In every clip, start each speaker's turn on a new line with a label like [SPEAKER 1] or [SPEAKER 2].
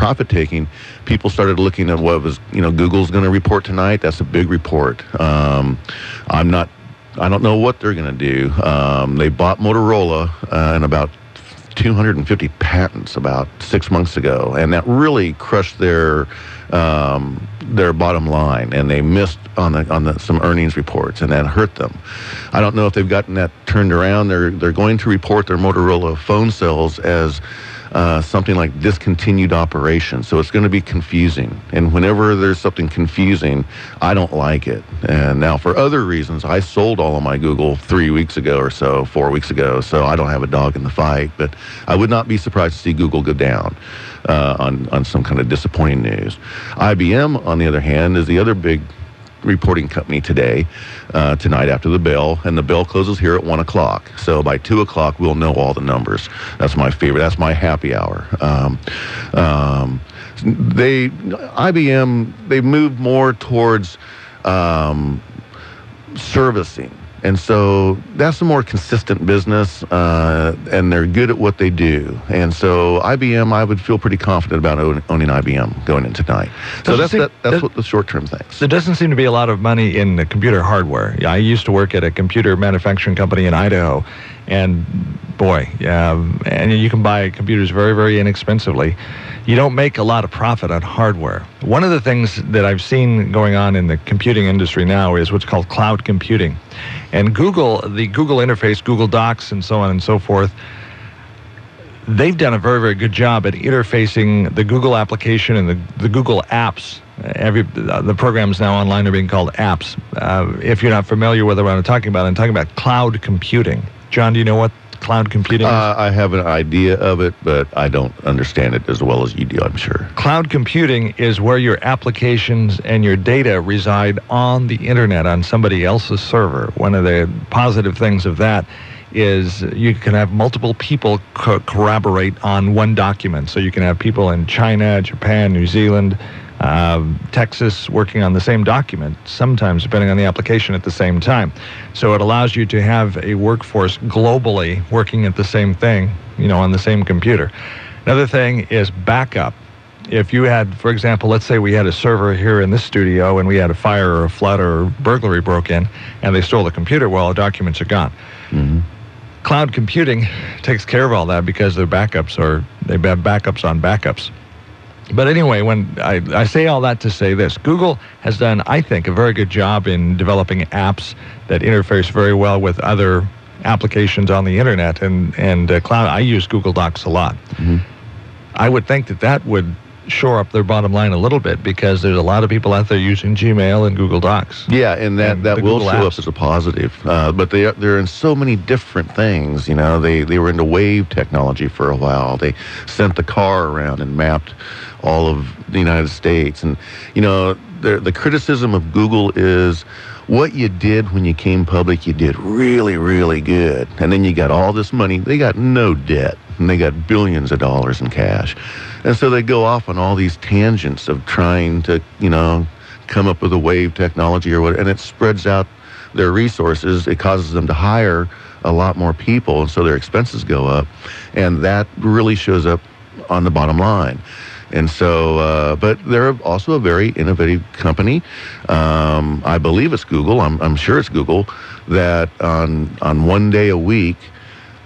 [SPEAKER 1] profit taking, people started looking at what was, Google's going to report tonight. That's a big report. I don't know what they're going to do. They bought Motorola and about 250 patents about 6 months ago, and that really crushed their bottom line, and they missed on some earnings reports, and that hurt them. I don't know if they've gotten that turned around. They're going to report their Motorola phone sales as something like discontinued operations. So it's going to be confusing. And whenever there's something confusing, I don't like it. And now for other reasons, I sold all of my Google 3 weeks ago or so, 4 weeks ago, so I don't have a dog in the fight. But I would not be surprised to see Google go down on some kind of disappointing news. IBM, on the other hand, is the other big reporting company tonight after the bell, and the bell closes here at 1 o'clock. So by 2 o'clock, we'll know all the numbers. That's my favorite. That's my happy hour. IBM, they moved more towards servicing. And so that's a more consistent business, and they're good at what they do. And so IBM, I would feel pretty confident about owning IBM going into tonight. So that's what the short-term things.
[SPEAKER 2] There doesn't seem to be a lot of money in the computer hardware. I used to work at a computer manufacturing company in Idaho, and boy, and you can buy computers very, very inexpensively. You don't make a lot of profit on hardware. One of the things that I've seen going on in the computing industry now is what's called cloud computing. And Google, the Google interface, Google Docs, and so on and so forth, they've done a very, very good job at interfacing the Google application and the Google apps. The programs now online are being called apps. If you're not familiar with what I'm talking about cloud computing. John, do you know what cloud computing is?
[SPEAKER 1] I have an idea of it, but I don't understand it as well as you do, I'm sure.
[SPEAKER 2] Cloud computing is where your applications and your data reside on the internet, on somebody else's server. One of the positive things of that is you can have multiple people corroborate on one document. So you can have people in China, Japan, New Zealand, Texas working on the same document, sometimes depending on the application at the same time. So it allows you to have a workforce globally working at the same thing, on the same computer. Another thing is backup. If you had, for example, let's say we had a server here in this studio and we had a fire or a flood or burglary broke in and they stole the computer, well, the documents are gone. Mm-hmm. Cloud computing takes care of all that because they have backups on backups. But anyway, when I say all that to say this, Google has done, I think, a very good job in developing apps that interface very well with other applications on the internet and cloud. I use Google Docs a lot. Mm-hmm. I would think that would shore up their bottom line a little bit because there's a lot of people out there using Gmail and Google Docs.
[SPEAKER 1] Yeah, and that will show up as a positive. But they're in so many different things. They were into wave technology for a while. They sent the car around and mapped all of the United States. And, the criticism of Google is what you did when you came public, you did really, really good. And then you got all this money. They got no debt, and they got billions of dollars in cash. And so they go off on all these tangents of trying to, come up with a wave technology or what, and it spreads out their resources. It causes them to hire a lot more people, and so their expenses go up. And that really shows up on the bottom line. And so, but they're also a very innovative company. I believe it's Google. I'm sure it's Google that on 1 day a week,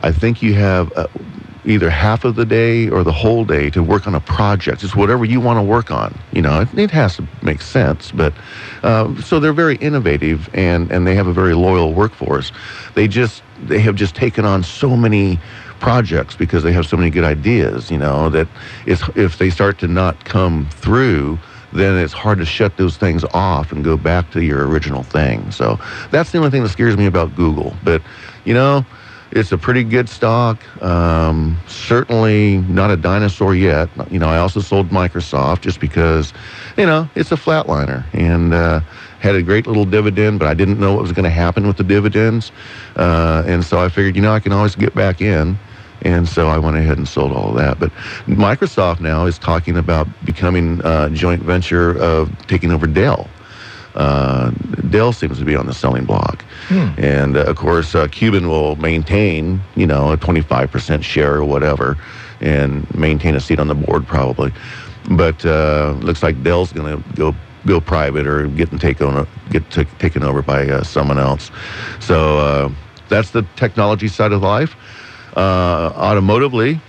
[SPEAKER 1] I think you have either half of the day or the whole day to work on a project. It's whatever you want to work on. It has to make sense. But so they're very innovative and they have a very loyal workforce. They have just taken on so many projects because they have so many good ideas, that if they start to not come through, then it's hard to shut those things off and go back to your original thing. So that's the only thing that scares me about Google. But, it's a pretty good stock. Certainly not a dinosaur yet. I also sold Microsoft just because, it's a flatliner and had a great little dividend, but I didn't know what was going to happen with the dividends. And so I figured, I can always get back in. And so I went ahead and sold all of that. But Microsoft now is talking about becoming a joint venture of taking over Dell. Dell seems to be on the selling block. And, of course, Cuban will maintain, a 25% share or whatever and maintain a seat on the board probably. But looks like Dell's going to go private or get taken over by someone else. So that's the technology side of life. Automotively,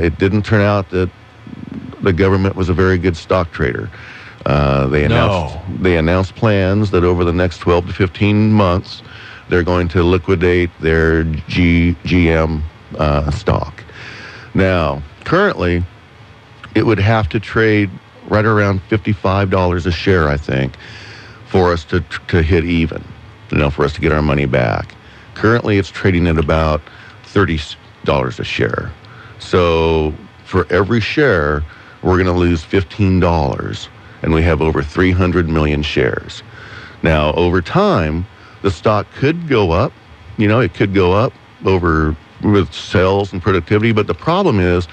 [SPEAKER 1] it didn't turn out that the government was a very good stock trader. They announced plans that over the next 12 to 15 months, they're going to liquidate their GM stock. Now, currently, it would have to trade right around $55 a share, I think, for us to hit even, for us to get our money back. Currently, it's trading at about $30 a share. So for every share, we're going to lose $15, and we have over 300 million shares. Now, over time, the stock could go up. It could go up with sales and productivity, but the problem is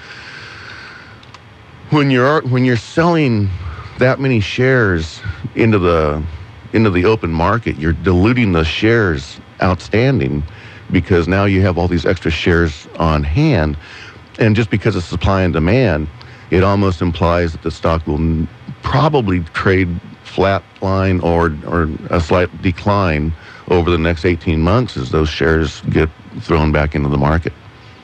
[SPEAKER 1] when you're selling that many shares into the open market, you're diluting the shares outstanding because now you have all these extra shares on hand, and just because of supply and demand, it almost implies that the stock will probably trade flat line or a slight decline over the next 18 months as those shares get thrown back into the market.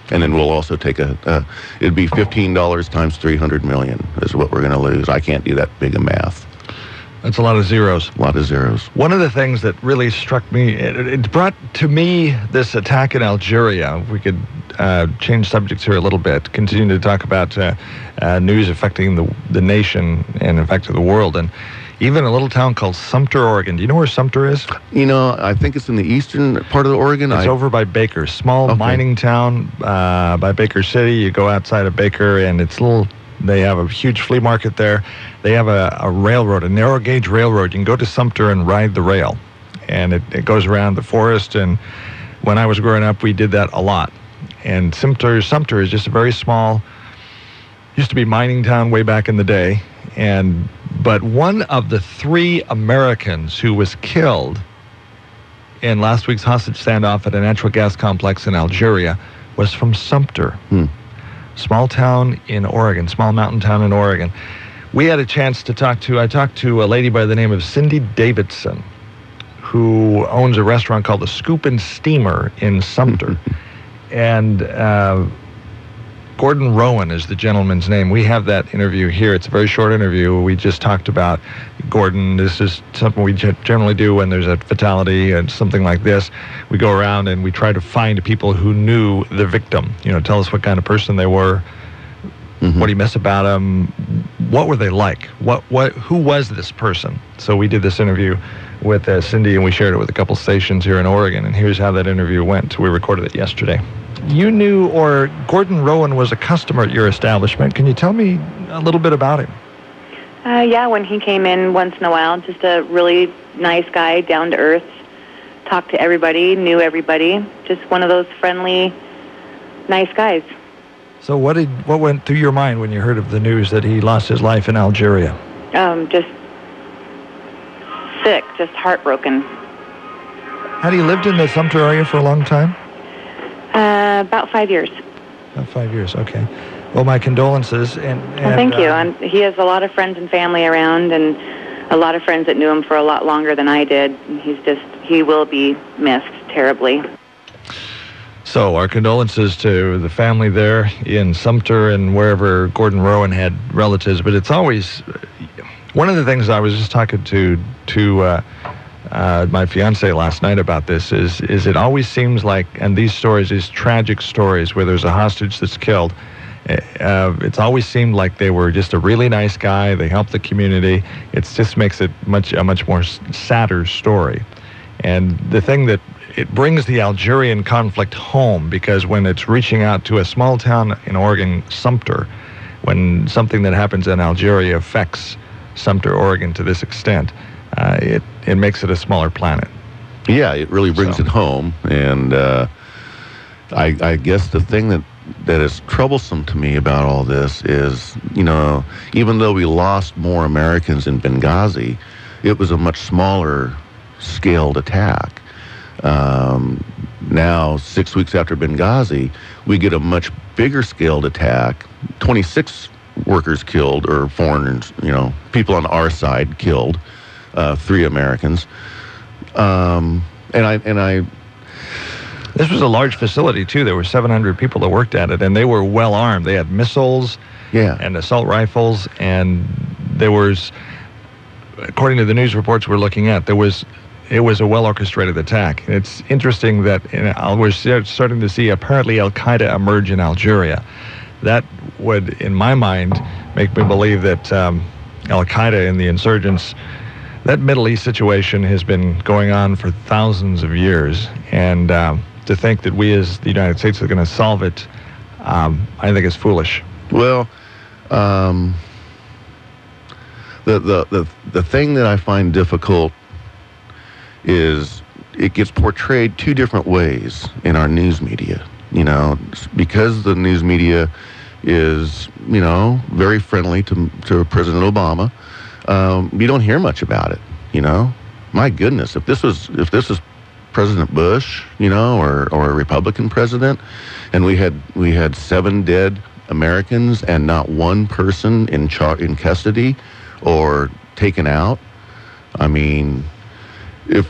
[SPEAKER 1] And then we'll also take it'd be $15 times 300 million is what we're going to lose. I can't do that big of math.
[SPEAKER 2] That's a lot of zeros.
[SPEAKER 1] A lot of zeros.
[SPEAKER 2] One of the things that really struck me, it brought to me this attack in Algeria. If we could change subjects here a little bit, continue to talk about news affecting the nation and affecting the world. And even a little town called Sumter, Oregon. Do you know where Sumter is?
[SPEAKER 1] I think it's in the eastern part of Oregon.
[SPEAKER 2] It's over by Baker. Small mining town by Baker City. You go outside of Baker, and it's they have a huge flea market there. They have a railroad, a narrow gauge railroad. You can go to Sumter and ride the rail. And it goes around the forest. And when I was growing up, we did that a lot. And Sumter is just a very small, used to be mining town way back in the day. But one of the 3 Americans who was killed in last week's hostage standoff at a natural gas complex in Algeria was from Sumter. Small town in Oregon, small mountain town in Oregon. We had a chance to I talked to a lady by the name of Cindy Davidson, who owns a restaurant called the Scoop and Steamer in Sumter. And Gordon Rowan is the gentleman's name. We have that interview here. It's a very short interview. We just talked about Gordon. This is something we generally do when there's a fatality and something like this. We go around and we try to find people who knew the victim. Tell us what kind of person they were, what do you miss about them, what were they like, who was this person? So we did this interview with Cindy, and we shared it with a couple stations here in Oregon, and here's how that interview went. We recorded it yesterday. You knew, or Gordon Rowan was a customer at your establishment. Can you tell me a little bit about him?
[SPEAKER 3] Yeah, when he came in once in a while, just a really nice guy, down to earth, talked to everybody, knew everybody, just one of those friendly, nice guys.
[SPEAKER 2] So what went through your mind when you heard of the news that he lost his life in Algeria?
[SPEAKER 3] Just sick, just heartbroken.
[SPEAKER 2] Had he lived in the Sumter area for a long time?
[SPEAKER 3] About 5 years.
[SPEAKER 2] About 5 years, okay. Well, my condolences. And
[SPEAKER 3] thank you. And he has a lot of friends and family around, and a lot of friends that knew him for a lot longer than I did. He will be missed terribly.
[SPEAKER 2] So our condolences to the family there in Sumter and wherever Gordon Rowan had relatives. But it's always, one of the things I was just talking to my fiance last night about this is it always seems like, and these stories, these tragic stories where there's a hostage that's killed, it's always seemed like they were just a really nice guy. They helped the community. It just makes it a much more sadder story. And the thing that it brings the Algerian conflict home, because when it's reaching out to a small town in Oregon, Sumter, when something that happens in Algeria affects Sumter, Oregon to this extent, it makes it a smaller planet.
[SPEAKER 1] Yeah, it really brings it home. And I guess the thing that is troublesome to me about all this is, even though we lost more Americans in Benghazi, it was a much smaller scaled attack. Now, 6 weeks after Benghazi, we get a much bigger scaled attack, 26 workers killed, or foreigners, people on our side killed, 3 Americans.
[SPEAKER 2] This was a large facility, too. There were 700 people that worked at it, and they were well armed. They had missiles and assault rifles, and there was, according to the news reports we're looking at, it was a well-orchestrated attack. It's interesting that we're starting to see apparently Al-Qaeda emerge in Algeria. That would, in my mind, make me believe that Al-Qaeda and the insurgents, that Middle East situation has been going on for thousands of years, and to think that we as the United States are going to solve it, I think is foolish.
[SPEAKER 1] Well, the thing that I find difficult is it gets portrayed 2 different ways in our news media. Because the news media is, very friendly to President Obama, you don't hear much about it. My goodness, if this was President Bush, or a Republican president, and we had 7 dead Americans and not one person in custody or taken out. I mean, if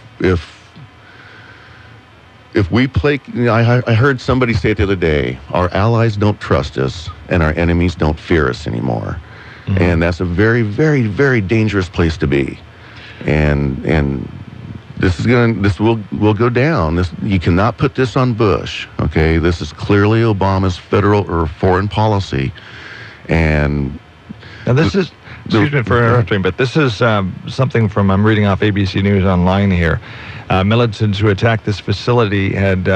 [SPEAKER 1] we play, I heard somebody say it the other day, our allies don't trust us and our enemies don't fear us anymore. Mm-hmm. And that's a very, very, very dangerous place to be. And this will go down. You cannot put this on Bush. Okay, this is clearly Obama's federal or foreign policy, and
[SPEAKER 2] this is. Excuse me for interrupting, but this is something from, I'm reading off ABC News Online here. Militants who attacked this facility had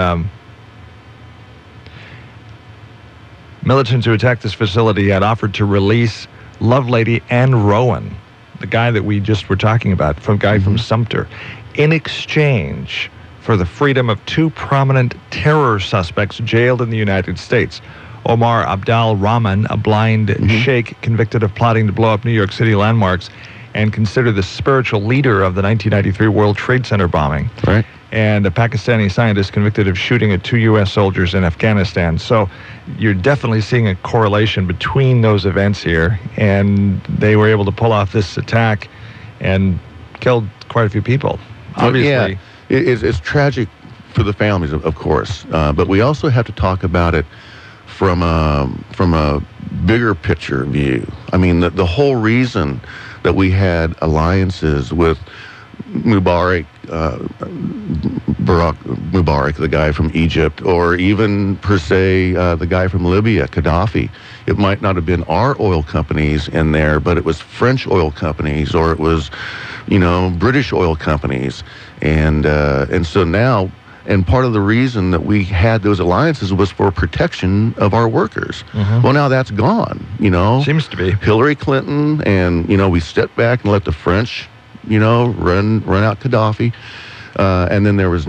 [SPEAKER 2] offered to release Lovelady and Rowan, the guy that we just were talking about, from Sumter, in exchange for the freedom of 2 prominent terror suspects jailed in the United States. Omar Abdal Rahman, a blind sheikh convicted of plotting to blow up New York City landmarks and considered the spiritual leader of the 1993 World Trade Center bombing.
[SPEAKER 1] Right.
[SPEAKER 2] And a Pakistani scientist convicted of shooting at 2 U.S. soldiers in Afghanistan. So you're definitely seeing a correlation between those events here, and they were able to pull off this attack and killed quite a few people. Obviously.
[SPEAKER 1] Yeah, it's tragic for the families, of course, but we also have to talk about it from a bigger picture view. I mean, the whole reason that we had alliances with Barack Mubarak, the guy from Egypt, or even per se the guy from Libya, Gaddafi. It might not have been our oil companies in there, but it was French oil companies, or it was, British oil companies, and so now. And part of the reason that we had those alliances was for protection of our workers. Mm-hmm. Well, now that's gone,
[SPEAKER 2] Seems to be.
[SPEAKER 1] Hillary Clinton, and, we stepped back and let the French, run out Gaddafi. And then there was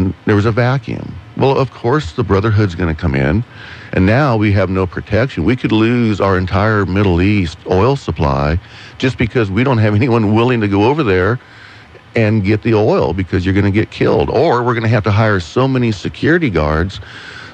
[SPEAKER 1] a vacuum. Well, of course, the Brotherhood's going to come in. And now we have no protection. We could lose our entire Middle East oil supply just because we don't have anyone willing to go over there and get the oil, because you're going to get killed. Or we're going to have to hire so many security guards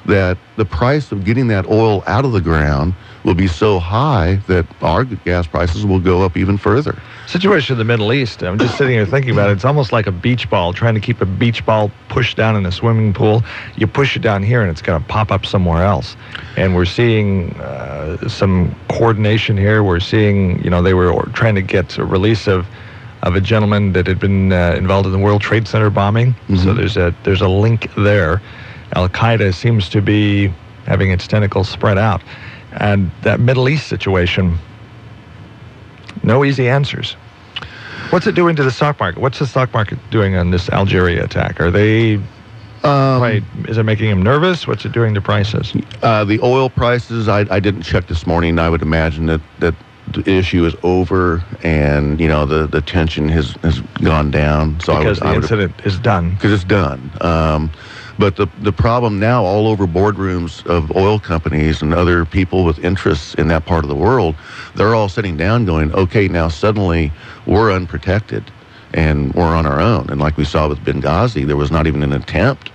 [SPEAKER 1] that the price of getting that oil out of the ground will be so high that our gas prices will go up even further.
[SPEAKER 2] Situation in the Middle East, I'm just sitting here thinking about it. It's almost like a beach ball, trying to keep a beach ball pushed down in a swimming pool. You push it down here and it's going to pop up somewhere else. And we're seeing some coordination here. We're seeing, they were trying to get a release of a gentleman that had been involved in the World Trade Center bombing. Mm-hmm. So there's a link there. Al-Qaeda seems to be having its tentacles spread out. And that Middle East situation, no easy answers. What's it doing to the stock market? What's the stock market doing on this Algeria attack? Are they... is it making them nervous? What's it doing to prices?
[SPEAKER 1] The oil prices, I didn't check this morning. I would imagine that the issue is over, and the tension has gone down. So
[SPEAKER 2] because the incident is done.
[SPEAKER 1] Because it's done. But the problem now, all over boardrooms of oil companies and other people with interests in that part of the world, they're all sitting down going, okay, now suddenly we're unprotected and we're on our own. And like we saw with Benghazi, there was not even an attempt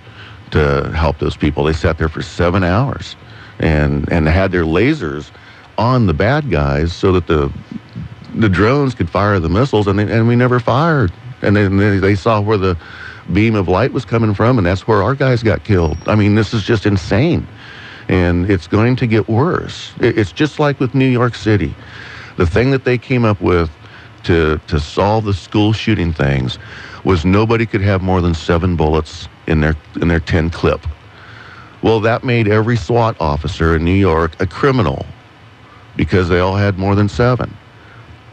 [SPEAKER 1] to help those people. They sat there for 7 hours and had their lasers on the bad guys so that the drones could fire the missiles, and we never fired. And then they saw where the beam of light was coming from, and that's where our guys got killed. I mean, this is just insane. And it's going to get worse. It's just like with New York City. The thing that they came up with to solve the school shooting things was nobody could have more than 7 bullets in their 10 clip. Well, that made every SWAT officer in New York a criminal because they all had more than 7.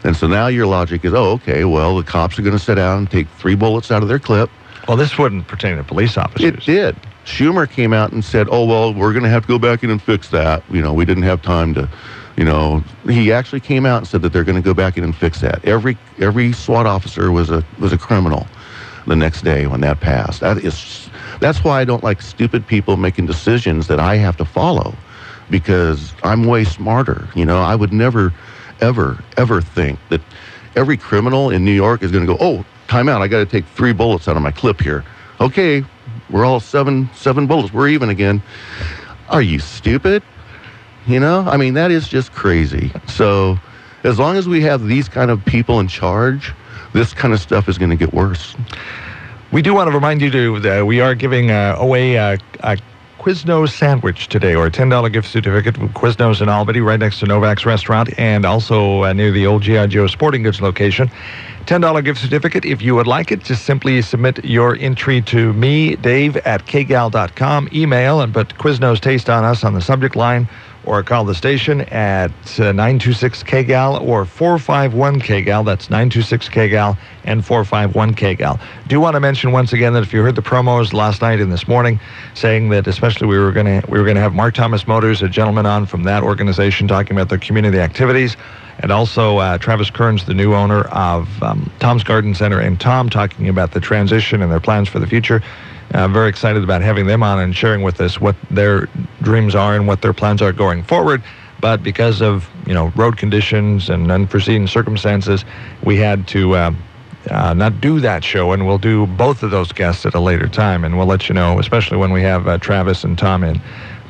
[SPEAKER 1] And so now your logic is, oh, okay, well, the cops are going to sit down and take 3 bullets out of their clip.
[SPEAKER 2] Well, this wouldn't pertain to police officers.
[SPEAKER 1] It did. Schumer came out and said, oh, well, we're going to have to go back in and fix that. You know, we didn't have time to, you know. He actually came out and said that they're going to go back in and fix that. Every SWAT officer was a criminal the next day when that passed. That's why I don't like stupid people making decisions that I have to follow, because I'm way smarter. You know, I would never, ever, ever think that every criminal in New York is going to go, oh, time out, I got to take 3 bullets out of my clip here. Okay, we're all seven bullets. We're even again. Are you stupid? You know, I mean, that is just crazy. So as long as we have these kind of people in charge, this kind of stuff is going to get worse.
[SPEAKER 2] We do want to remind you that we are giving away a Quiznos sandwich today, or a $10 gift certificate from Quiznos in Albany, right next to Novak's Restaurant, and also near the old G.I. Joe Sporting Goods location. $10 gift certificate. If you would like it, just simply submit your entry to me, Dave, at KGAL.com. Email and put Quiznos Taste on Us on the subject line, or call the station at 926-KGAL or 451-KGAL. That's 926-KGAL and 451-KGAL. Do want to mention once again that if you heard the promos last night and this morning, saying that especially we were going to have Mark Thomas Motors, a gentleman on from that organization, talking about their community activities, and also Travis Kearns, the new owner of Tom's Garden Center, and Tom talking about the transition and their plans for the future. Very excited about having them on and sharing with us what their dreams are and what their plans are going forward. But because of, you know, road conditions and unforeseen circumstances, we had to not do that show, and we'll do both of those guests at a later time, and we'll let you know, especially when we have Travis and Tom in,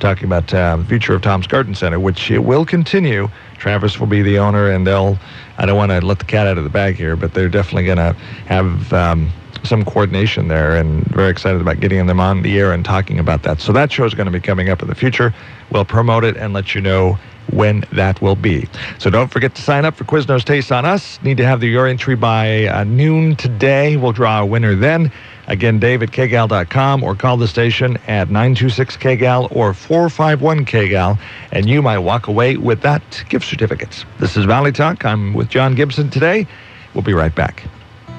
[SPEAKER 2] talking about the future of Tom's Garden Center, which it will continue. Travis will be the owner, and I don't want to let the cat out of the bag here, but they're definitely going to have some coordination there, and very excited about getting them on the air and talking about that. So that show is going to be coming up in the future. We'll promote it and let you know when that will be. So don't forget to sign up for Quiznos Taste on Us. Need to have your entry by noon today. We'll draw a winner then. Again, Dave at KGAL.com, or call the station at 926-KGAL or 451-KGAL, and you might walk away with that gift certificate. This is Valley Talk. I'm with John Gibson today. We'll be right back.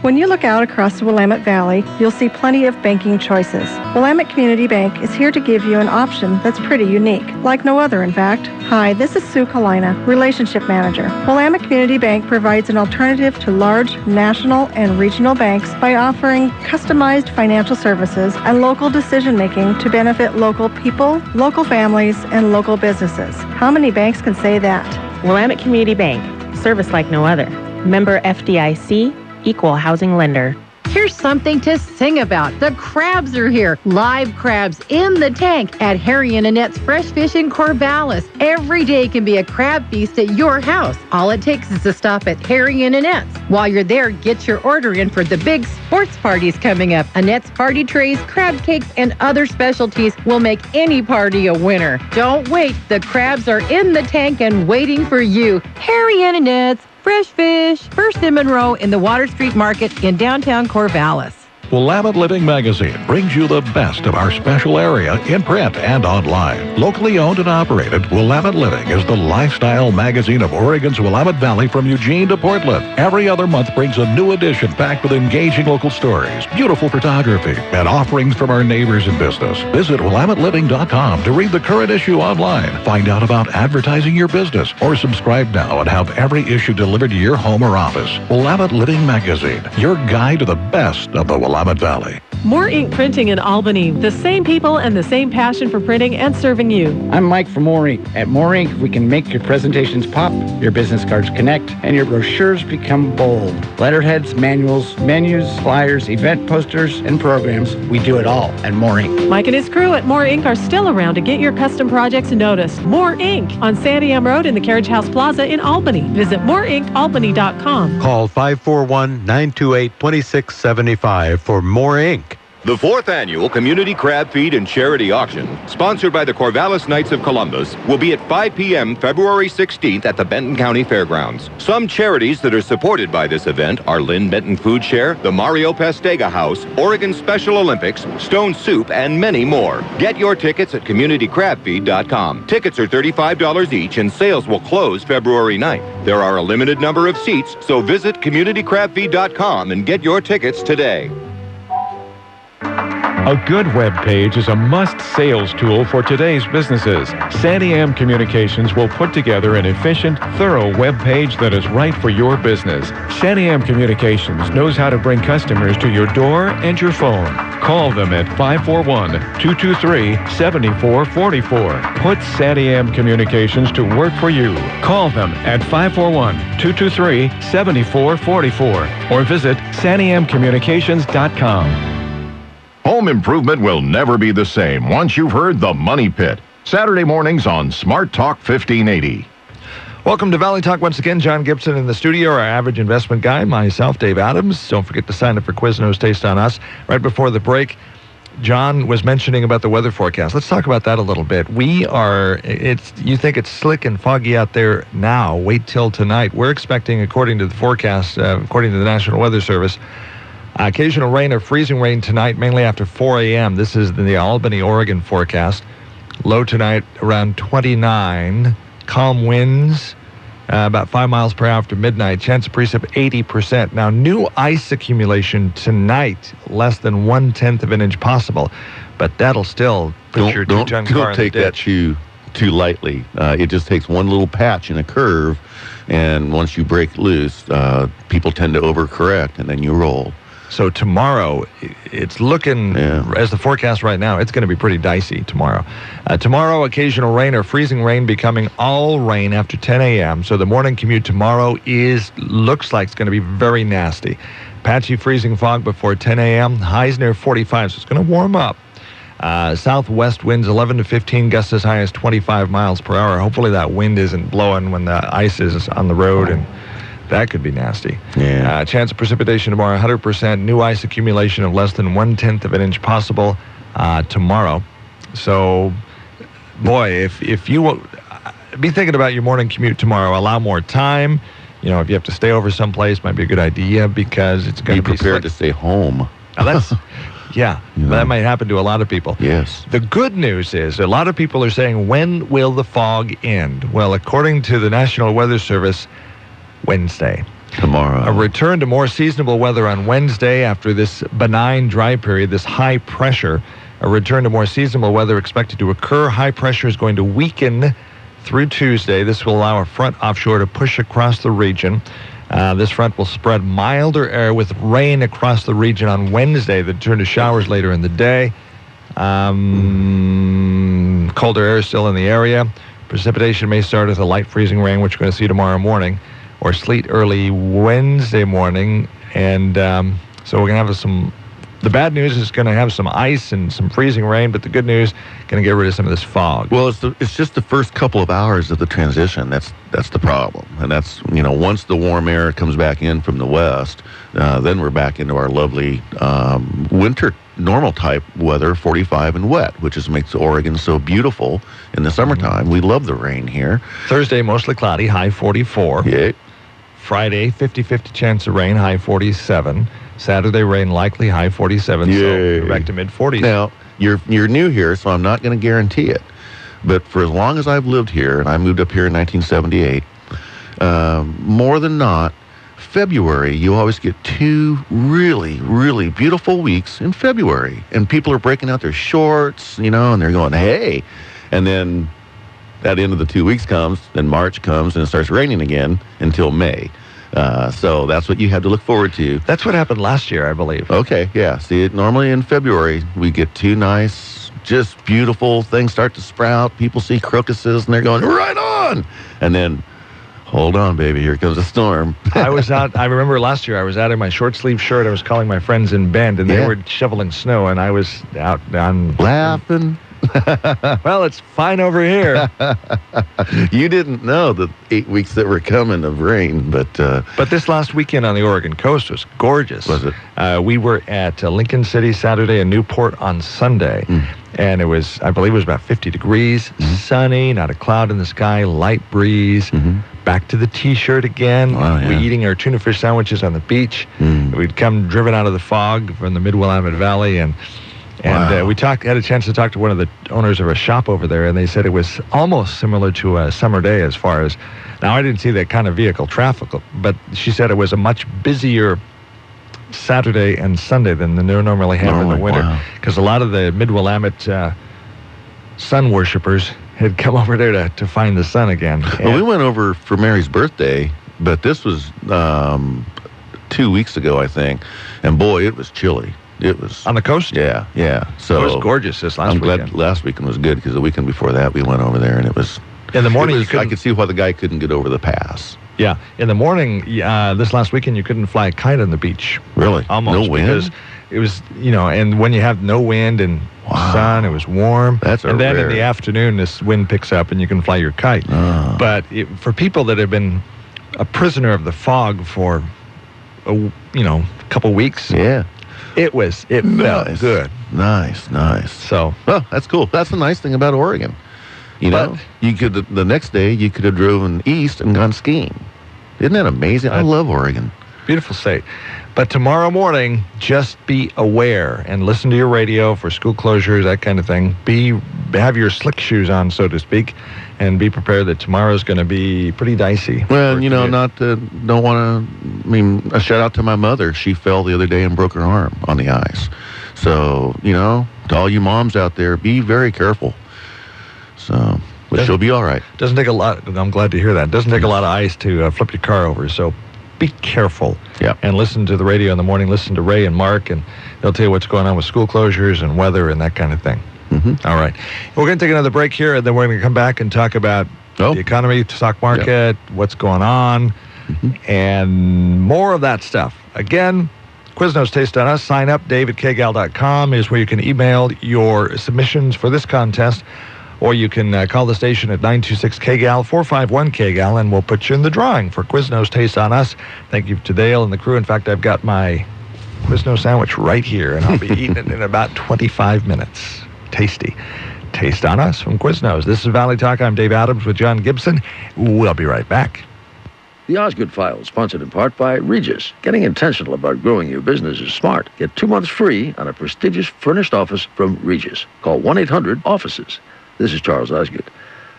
[SPEAKER 4] When you look out across the Willamette Valley, you'll see plenty of banking choices. Willamette Community Bank is here to give you an option that's pretty unique, like no other, in fact. Hi, this is Sue Kalina, Relationship Manager. Willamette Community Bank provides an alternative to large national and regional banks by offering customized financial services and local decision-making to benefit local people, local families, and local businesses. How many banks can say that?
[SPEAKER 5] Willamette Community Bank, service like no other. Member FDIC, Equal Housing Lender.
[SPEAKER 6] Here's something to sing about. The crabs are here. Live crabs in the tank at Harry and Annette's Fresh Fish in Corvallis. Every day can be a crab feast at your house. All it takes is to stop at Harry and Annette's. While you're there, get your order in for the big sports parties coming up. Annette's party trays, crab cakes, and other specialties will make any party a winner. Don't wait. The crabs are in the tank and waiting for you. Harry and Annette's Fresh Fish, First in Monroe in the Water Street Market in downtown Corvallis.
[SPEAKER 7] Willamette Living Magazine brings you the best of our special area in print and online. Locally owned and operated, Willamette Living is the lifestyle magazine of Oregon's Willamette Valley from Eugene to Portland. Every other month brings a new edition packed with engaging local stories, beautiful photography, and offerings from our neighbors in business. Visit WillametteLiving.com to read the current issue online, find out about advertising your business, or subscribe now and have every issue delivered to your home or office. Willamette Living Magazine, your guide to the best of the Willamette Willamette Valley.
[SPEAKER 8] More Ink Printing in Albany. The same people and the same passion for printing and serving you.
[SPEAKER 9] I'm Mike from More Ink. At More Ink, we can make your presentations pop, your business cards connect, and your brochures become bold. Letterheads, manuals, menus, flyers, event posters, and programs. We do it all at More Ink.
[SPEAKER 8] Mike and his crew at More Ink are still around to get your custom projects noticed. More Ink on Sandy M Road in the Carriage House Plaza in Albany. Visit moreincalbany.com.
[SPEAKER 10] Call 541-928-2675 for More Ink.
[SPEAKER 11] The 4th Annual Community Crab Feed and Charity Auction, sponsored by the Corvallis Knights of Columbus, will be at 5 p.m. February 16th at the Benton County Fairgrounds. Some charities that are supported by this event are Lynn Benton Food Share, the Mario Pastega House, Oregon Special Olympics, Stone Soup, and many more. Get your tickets at communitycrabfeed.com. Tickets are $35 each and sales will close February 9th. There are a limited number of seats, so visit communitycrabfeed.com and get your tickets today.
[SPEAKER 12] A good web page is a must sales tool for today's businesses. Sandy M Communications will put together an efficient, thorough web page that is right for your business. Sandy M Communications knows how to bring customers to your door and your phone. Call them at 541-223-7444. Put Sandy M Communications to work for you. Call them at 541-223-7444 or visit sandymcommunications.com.
[SPEAKER 13] Home improvement will never be the same once you've heard The Money Pit. Saturday mornings on Smart Talk 1580.
[SPEAKER 2] Welcome to Valley Talk once again. John Gibson in the studio, our average investment guy, myself, Dave Adams. Don't forget to sign up for Quiznos Taste on Us. Right before the break, John was mentioning about the weather forecast. Let's talk about that a little bit. You think it's slick and foggy out there now. Wait till tonight. We're expecting, according to the forecast, according to the National Weather Service, occasional rain or freezing rain tonight, mainly after 4 a.m. This is the Albany, Oregon forecast. Low tonight around 29. Calm winds about 5 miles per hour after midnight. Chance of precip 80%. Now, new ice accumulation tonight, less than 1/10 of an inch possible. But that'll still put your two-ton car in the ditch.
[SPEAKER 1] Don't take that too lightly. It just takes one little patch in a curve, and once you break loose, people tend to overcorrect, and then you roll.
[SPEAKER 2] So tomorrow, it's looking, as the forecast right now, it's going to be pretty dicey tomorrow. Tomorrow, occasional rain or freezing rain becoming all rain after 10 a.m. So the morning commute tomorrow looks like it's going to be very nasty. Patchy freezing fog before 10 a.m. Highs near 45, so it's going to warm up. Southwest winds 11 to 15, gusts as high as 25 miles per hour. Hopefully that wind isn't blowing when the ice is on the road, and that could be nasty.
[SPEAKER 1] Yeah.
[SPEAKER 2] Chance of precipitation tomorrow, 100%. New ice accumulation of less than 1/10 of an inch possible tomorrow. So, boy, if you be thinking about your morning commute tomorrow, allow more time. You know, if you have to stay over someplace, might be a good idea because it's going to be
[SPEAKER 1] prepared to stay home.
[SPEAKER 2] Now that's yeah, that might happen to a lot of people.
[SPEAKER 1] Yes.
[SPEAKER 2] The good news is a lot of people are saying, when will the fog end? Well, according to the National Weather Service, Wednesday.
[SPEAKER 1] Tomorrow.
[SPEAKER 2] A return to more seasonable weather on Wednesday after this benign dry period, this high pressure. A return to more seasonable weather expected to occur. High pressure is going to weaken through Tuesday. This will allow a front offshore to push across the region. This front will spread milder air with rain across the region on Wednesday that turn to showers later in the day. Colder air is still in the area. Precipitation may start with a light freezing rain, which we're going to see tomorrow morning, or sleet early Wednesday morning. And so we're going to have the bad news is going to have some ice and some freezing rain, but the good news, going to get rid of some of this fog.
[SPEAKER 1] Well, it's just the first couple of hours of the transition. That's the problem. And that's, once the warm air comes back in from the west, then we're back into our lovely winter normal type weather, 45 and wet, which makes Oregon so beautiful in the summertime. We love the rain here.
[SPEAKER 2] Thursday, mostly cloudy, high 44.
[SPEAKER 1] Yeah.
[SPEAKER 2] Friday, 50-50 chance of rain, high 47. Saturday, rain likely, high 47.
[SPEAKER 1] Yay.
[SPEAKER 2] So back to mid-40s.
[SPEAKER 1] Now, you're new here, so I'm not going to guarantee it. But for as long as I've lived here, and I moved up here in 1978, more than not, February, you always get 2 really, really beautiful weeks in February. And people are breaking out their shorts, and they're going, hey. And then that end of the 2 weeks comes, then March comes, and it starts raining again until May. So that's what you have to look forward to.
[SPEAKER 2] That's what happened last year, I believe.
[SPEAKER 1] Okay, yeah. See, normally in February, we get 2 nice, just beautiful things start to sprout. People see crocuses, and they're going, right on! And then, hold on, baby, here comes a storm.
[SPEAKER 2] I remember last year, I was out in my short sleeve shirt. I was calling my friends in Bend, and they were shoveling snow, and I was out on...
[SPEAKER 1] laughing.
[SPEAKER 2] Well, it's fine over here.
[SPEAKER 1] You didn't know the 8 weeks that were coming of rain, but
[SPEAKER 2] this last weekend on the Oregon coast was gorgeous.
[SPEAKER 1] Was it?
[SPEAKER 2] We were at Lincoln City Saturday and Newport on Sunday, and it was, I believe, it was about 50 degrees, sunny, not a cloud in the sky, light breeze. Back to the T-shirt again.
[SPEAKER 1] Wow, yeah.
[SPEAKER 2] We're eating our tuna fish sandwiches on the beach. We'd come driven out of the fog from the Mid-Willamette Valley, and we had a chance to talk to one of the owners of a shop over there, and they said it was almost similar to a summer day as far as, now I didn't see that kind of vehicle traffic, but she said it was a much busier Saturday and Sunday than they normally have in the winter, because a lot of the Mid-Willamette sun worshipers had come over there to find the sun again.
[SPEAKER 1] Well, we went over for Mary's birthday, but this was 2 weeks ago, I think, and boy, it was chilly. It was
[SPEAKER 2] on the coast.
[SPEAKER 1] Yeah. So
[SPEAKER 2] it was gorgeous this last weekend.
[SPEAKER 1] I'm glad last weekend was good, because the weekend before that we went over there and it was
[SPEAKER 2] in the morning.
[SPEAKER 1] I could see why the guy couldn't get over the pass.
[SPEAKER 2] Yeah, in the morning this last weekend you couldn't fly a kite on the beach.
[SPEAKER 1] Really?
[SPEAKER 2] Almost.
[SPEAKER 1] No wind?
[SPEAKER 2] Because it was, and when you have no wind and sun, it was warm. And then in the afternoon this wind picks up and you can fly your kite. But for people that have been a prisoner of the fog for a couple weeks.
[SPEAKER 1] Yeah.
[SPEAKER 2] It felt good.
[SPEAKER 1] Nice.
[SPEAKER 2] So,
[SPEAKER 1] well, that's cool. That's the nice thing about Oregon. You could, the next day, you could have driven east and gone skiing. Isn't that amazing? I love Oregon.
[SPEAKER 2] Beautiful state. But tomorrow morning, just be aware and listen to your radio for school closures, that kind of thing. Have your slick shoes on, so to speak, and be prepared that tomorrow's going to be pretty dicey.
[SPEAKER 1] Well, a shout out to my mother. She fell the other day and broke her arm on the ice. So, to all you moms out there, be very careful. So, but she'll be all right.
[SPEAKER 2] Doesn't take a lot. I'm glad to hear that. It doesn't take a lot of ice to flip your car over. So be careful.
[SPEAKER 1] Yeah.
[SPEAKER 2] And listen to the radio in the morning. Listen to Ray and Mark, and they'll tell you what's going on with school closures and weather and that kind of thing. All right. We're going to take another break here, and then we're going to come back and talk about the economy, stock market, what's going on, and more of that stuff. Again, Quiznos Taste on Us. Sign up. Dave at KGAL.com is where you can email your submissions for this contest, or you can call the station at 926-KGAL, 451-KGAL, and we'll put you in the drawing for Quiznos Taste on Us. Thank you to Dale and the crew. In fact, I've got my Quiznos sandwich right here, and I'll be eating it in about 25 minutes. Tasty. Taste on Us from Quiznos. This is Valley Talk. I'm Dave Adams with John Gibson. We'll be right back.
[SPEAKER 14] The Osgood File, sponsored in part by Regis. Getting intentional about growing your business is smart. Get 2 months free on a prestigious furnished office from Regis. Call 1-800-OFFICES. This is Charles Osgood.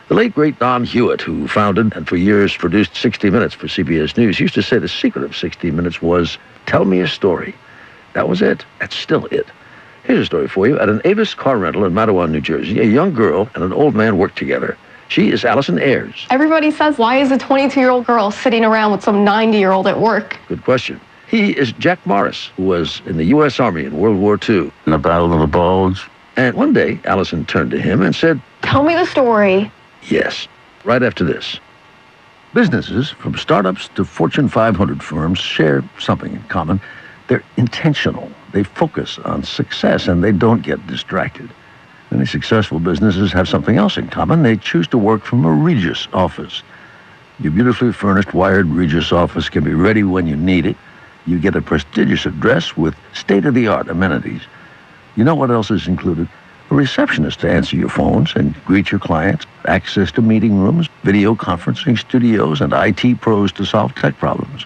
[SPEAKER 14] The late, great Don Hewitt, who founded and for years produced 60 Minutes for CBS News, used to say the secret of 60 Minutes was, tell me a story. That was it. That's still it. Here's a story for you. At an Avis car rental in Mattawan, New Jersey, a young girl and an old man worked together. She is Allison Ayers.
[SPEAKER 15] Everybody says, why is a 22-year-old girl sitting around with some 90-year-old at work?
[SPEAKER 14] Good question. He is Jack Morris, who was in the U.S. Army in World War II.
[SPEAKER 16] In the Battle of the Bulge.
[SPEAKER 14] And one day, Allison turned to him and said,
[SPEAKER 15] tell me the story.
[SPEAKER 14] Yes, right after this. Businesses, from startups to Fortune 500 firms, share something in common. They're intentional. They focus on success, and they don't get distracted. Many successful businesses have something else in common. They choose to work from a Regis office. Your beautifully furnished, wired Regis office can be ready when you need it. You get a prestigious address with state-of-the-art amenities. You know what else is included? A receptionist to answer your phones and greet your clients, access to meeting rooms, video conferencing studios, and IT pros to solve tech problems.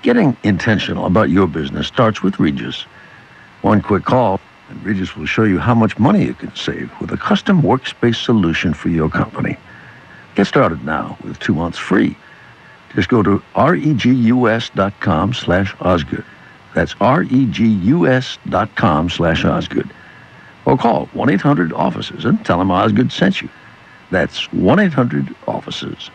[SPEAKER 14] Getting intentional about your business starts with Regis. One quick call, and Regis will show you how much money you can save with a custom workspace solution for your company. Get started now with 2 months free. Just go to regus.com/Osgood. That's regus.com/Osgood. Or call 1-800-OFFICES and tell them Osgood sent you. That's 1-800-OFFICES.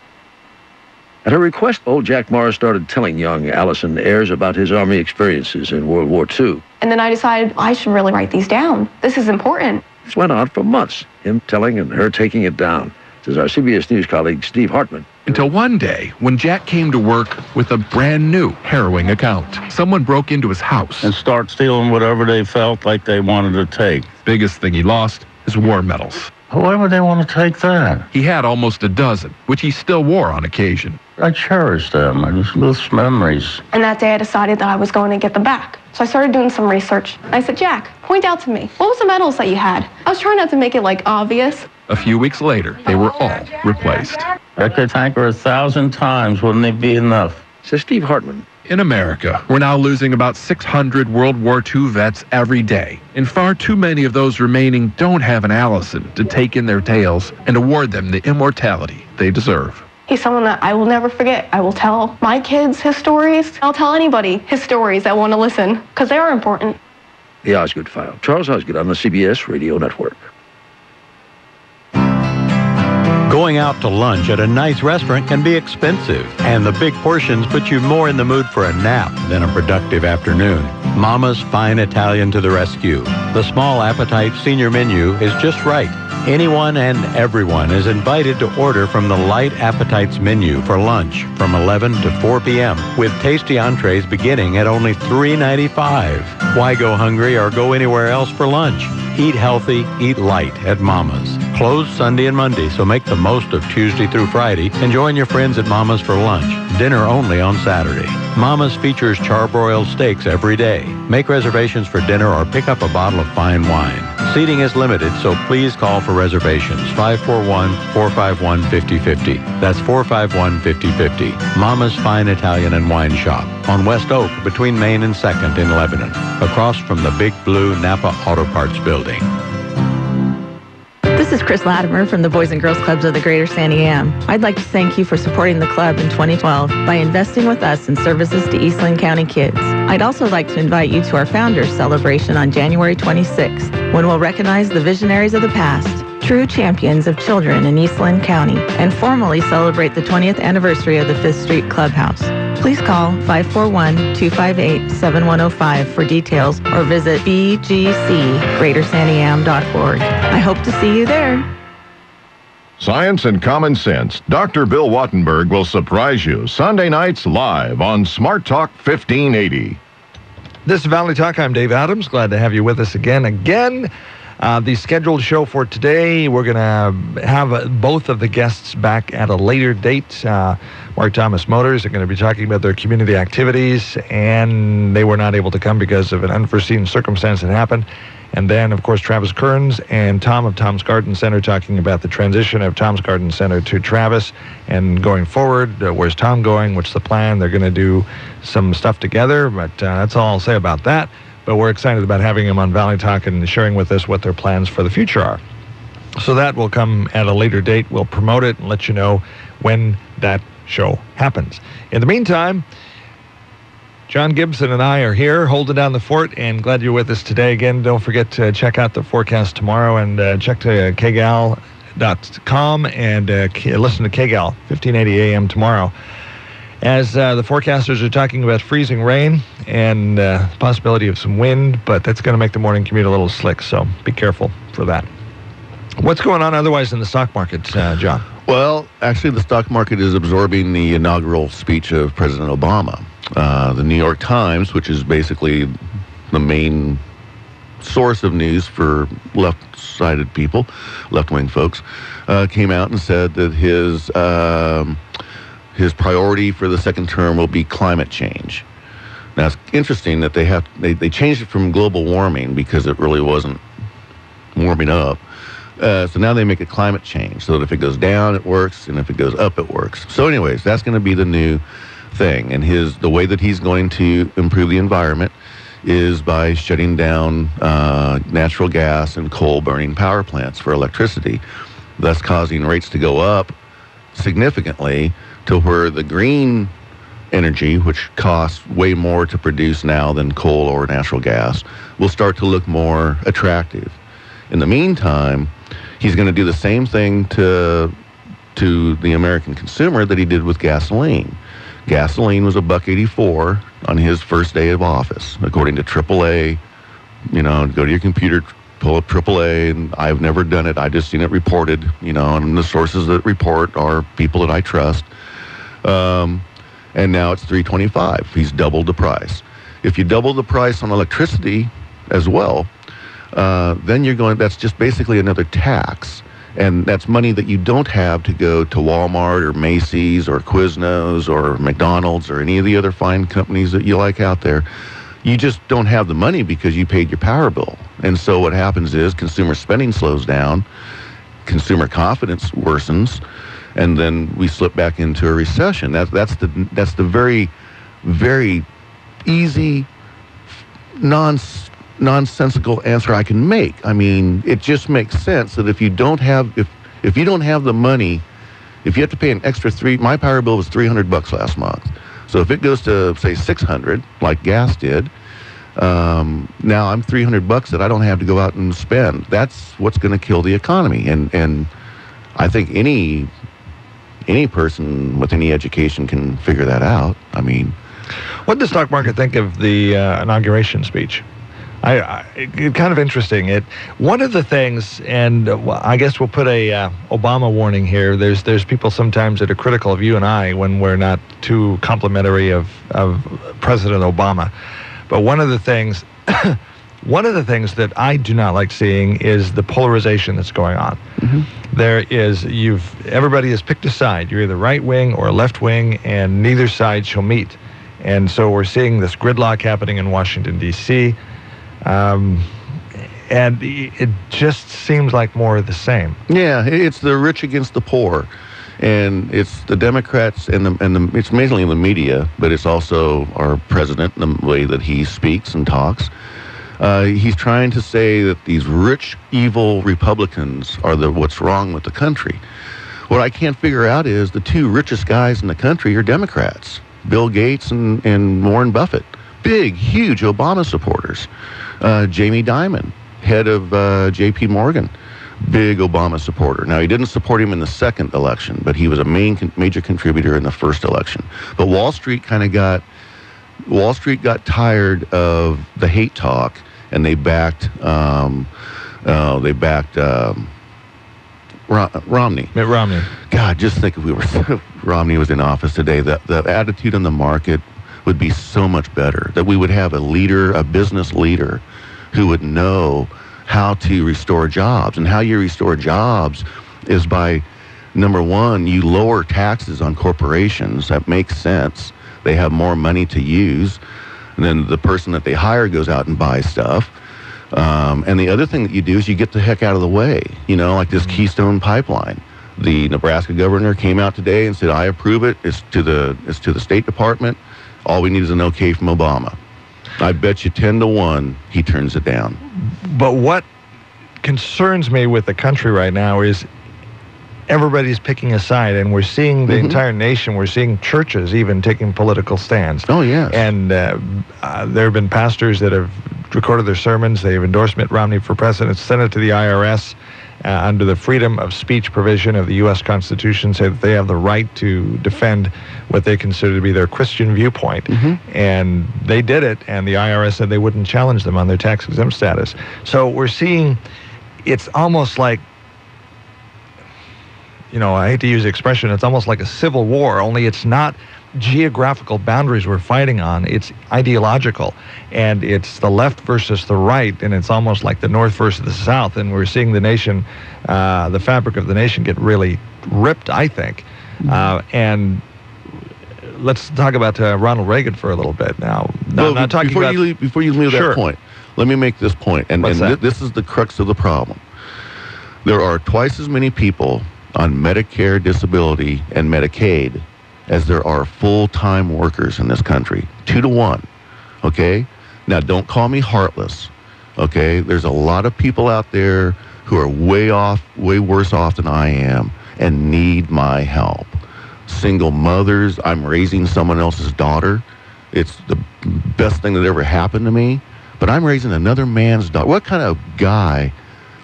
[SPEAKER 14] At her request, old Jack Morris started telling young Allison Ayers about his Army experiences in World War II.
[SPEAKER 15] And then I decided I should really write these down. This is important.
[SPEAKER 14] This went on for months, him telling and her taking it down, says our CBS News colleague Steve Hartman.
[SPEAKER 16] Until one day, when Jack came to work with a brand new harrowing account. Someone broke into his house
[SPEAKER 17] and start stealing whatever they felt like they wanted to take.
[SPEAKER 16] Biggest thing he lost is war medals.
[SPEAKER 17] Why would they want to take that?
[SPEAKER 16] He had almost a dozen, which he still wore on occasion.
[SPEAKER 17] I cherish them. I just miss memories.
[SPEAKER 15] And that day I decided that I was going to get them back. So I started doing some research. I said, Jack, point out to me, what was the medals that you had? I was trying not to make it, obvious.
[SPEAKER 16] A few weeks later, they were all replaced.
[SPEAKER 17] I could thank her 1,000 times. Wouldn't it be enough?
[SPEAKER 14] Says Steve Hartman.
[SPEAKER 16] In America, we're now losing about 600 World War II vets every day. And far too many of those remaining don't have an Allison to take in their tales and award them the immortality they deserve.
[SPEAKER 15] He's someone that I will never forget. I will tell my kids his stories. I'll tell anybody his stories that want to listen, because they are important.
[SPEAKER 14] The Osgood File. Charles Osgood on the CBS Radio Network.
[SPEAKER 10] Going out to lunch at a nice restaurant can be expensive, and the big portions put you more in the mood for a nap than a productive afternoon. Mama's Fine Italian to the rescue. The small appetite senior menu is just right. Anyone and everyone is invited to order from the Light Appetites menu for lunch from 11 to 4 p.m. with tasty entrees beginning at only $3.95. Why go hungry or go anywhere else for lunch? Eat healthy, eat light at Mama's. Closed Sunday and Monday, so make the most of Tuesday through Friday and join your friends at Mama's for lunch. Dinner only on Saturday. Mama's features charbroiled steaks every day. Make reservations for dinner or pick up a bottle of fine wine. Seating is limited, so please call for reservations. 541-451-5050. That's 451-5050. Mama's Fine Italian and Wine Shop on West Oak between Main and 2nd in Lebanon, across from the Big Blue Napa Auto Parts Building.
[SPEAKER 18] This is Chris Latimer from the Boys and Girls Clubs of the Greater Santiam. I'd like to thank you for supporting the club in 2012 by investing with us in services to Eastland County kids. I'd also like to invite you to our Founders Celebration on January 26th, when we'll recognize the visionaries of the past, true champions of children in Eastland County, and formally celebrate the 20th anniversary of the 5th Street Clubhouse. Please call 541-258-7105 for details or visit bgcgreatersantiam.org. I hope to see you there.
[SPEAKER 13] Science and Common Sense. Dr. Bill Wattenberg will surprise you Sunday nights live on Smart Talk 1580.
[SPEAKER 2] This is Valley Talk. I'm Dave Adams. Glad to have you with us again. The scheduled show for today, we're going to have both of the guests back at a later date. Mark Thomas Motors are going to be talking about their community activities, and they were not able to come because of an unforeseen circumstance that happened. And then, of course, Travis Kearns and Tom of Tom's Garden Center talking about the transition of Tom's Garden Center to Travis and going forward. Where's Tom going? What's the plan? They're going to do some stuff together, but that's all I'll say about that. But we're excited about having him on Valley Talk and sharing with us what their plans for the future are. So that will come at a later date. We'll promote it and let you know when that show happens. In the meantime, John Gibson and I are here holding down the fort, and glad you're with us today. Again, don't forget to check out the forecast tomorrow and check to KGAL.com and listen to KGAL 1580 AM tomorrow. As the forecasters are talking about freezing rain and possibility of some wind, but that's going to make the morning commute a little slick, so be careful for that. What's going on otherwise in the stock market, John?
[SPEAKER 1] Well, actually, the stock market is absorbing the inaugural speech of President Obama. The New York Times, which is basically the main source of news for left-sided people, left-wing folks, came out and said that his priority for the second term will be climate change. Now, it's interesting that they changed it from global warming because it really wasn't warming up. So now they make it climate change, so that if it goes down, it works, and if it goes up, it works. So anyways, that's going to be the new thing. And the way that he's going to improve the environment is by shutting down natural gas and coal-burning power plants for electricity, thus causing rates to go up significantly to where the green energy, which costs way more to produce now than coal or natural gas, will start to look more attractive. In the meantime, he's going to do the same thing to to the American consumer that he did with gasoline. Gasoline was $1.84 on his first day of office, according to AAA. You know, go to your computer, pull up AAA, and I've never done it. I just seen it reported, you know, and the sources that report are people that I trust. And now it's $3.25. He's doubled the price. If you double the price on electricity as well, then you're going, that's just basically another tax. And that's money that you don't have to go to Walmart or Macy's or Quiznos or McDonald's or any of the other fine companies that you like out there. You just don't have the money because you paid your power bill. And so what happens is consumer spending slows down, consumer confidence worsens, and then we slip back into a recession. That's the very, very easy, nonsensical answer I can make. I mean, it just makes sense that if you don't have the money, if you have to pay an extra my power bill was $300 last month. So if it goes to say $600, like gas did, now I'm $300 that I don't have to go out and spend. That's what's going to kill the economy. And I think any person with any education can figure that out. I mean,
[SPEAKER 2] what did the stock market think of the inauguration speech? It's kind of interesting. One of the things, and I guess we'll put a Obama warning here. There's people sometimes that are critical of you and I when we're not too complimentary of President Obama. But one of the things that I do not like seeing is the polarization that's going on. Mm-hmm. Everybody has picked a side. You're either right wing or left wing, and neither side shall meet. And so we're seeing this gridlock happening in Washington, D.C., and it just seems like more of the same.
[SPEAKER 1] Yeah, it's the rich against the poor, and it's the Democrats and it's mainly the media, but it's also our president and the way that he speaks and talks. He's trying to say that these rich, evil Republicans are what's wrong with the country. What I can't figure out is the two richest guys in the country are Democrats, Bill Gates and Warren Buffett. Big, huge Obama supporters. Jamie Dimon, head of J.P. Morgan, big Obama supporter. Now, he didn't support him in the second election, but he was a major contributor in the first election. But Wall Street got tired of the hate talk, and they backed Romney.
[SPEAKER 2] Mitt Romney.
[SPEAKER 1] God, just think if Romney was in office today, the attitude in the market would be so much better, that we would have a business leader who would know how to restore jobs. And how you restore jobs is by, number one, you lower taxes on corporations. That makes sense. They have more money to use. And then the person that they hire goes out and buys stuff. And the other thing that you do is you get the heck out of the way, like this Keystone Pipeline. The Nebraska governor came out today and said, I approve it. It's to the State Department. All we need is an okay from Obama. I bet you 10-1 he turns it down.
[SPEAKER 2] But what concerns me with the country right now is everybody's picking a side, and we're seeing the entire nation, we're seeing churches even taking political stands.
[SPEAKER 1] Oh, yeah.
[SPEAKER 2] And there have been pastors that have recorded their sermons. They've endorsed Mitt Romney for president, sent it to the IRS under the freedom of speech provision of the U.S. Constitution, say that they have the right to defend what they consider to be their Christian viewpoint. Mm-hmm. And they did it, and the IRS said they wouldn't challenge them on their tax-exempt status. So we're seeing, it's almost like, I hate to use the expression, it's almost like a civil war, only it's not geographical boundaries we're fighting on. It's ideological, and it's the left versus the right, and it's almost like the North versus the South, and we're seeing the nation, the fabric of the nation get really ripped, I think. And let's talk about Ronald Reagan for a little bit now.
[SPEAKER 1] Before you leave that point, let me make this point, and this is the crux of the problem. There are twice as many people on Medicare, disability, and Medicaid as there are full-time workers in this country. 2-1, okay? Now, don't call me heartless, okay? There's a lot of people out there who are way worse off than I am and need my help. Single mothers, I'm raising someone else's daughter. It's the best thing that ever happened to me, but I'm raising another man's daughter. What kind of guy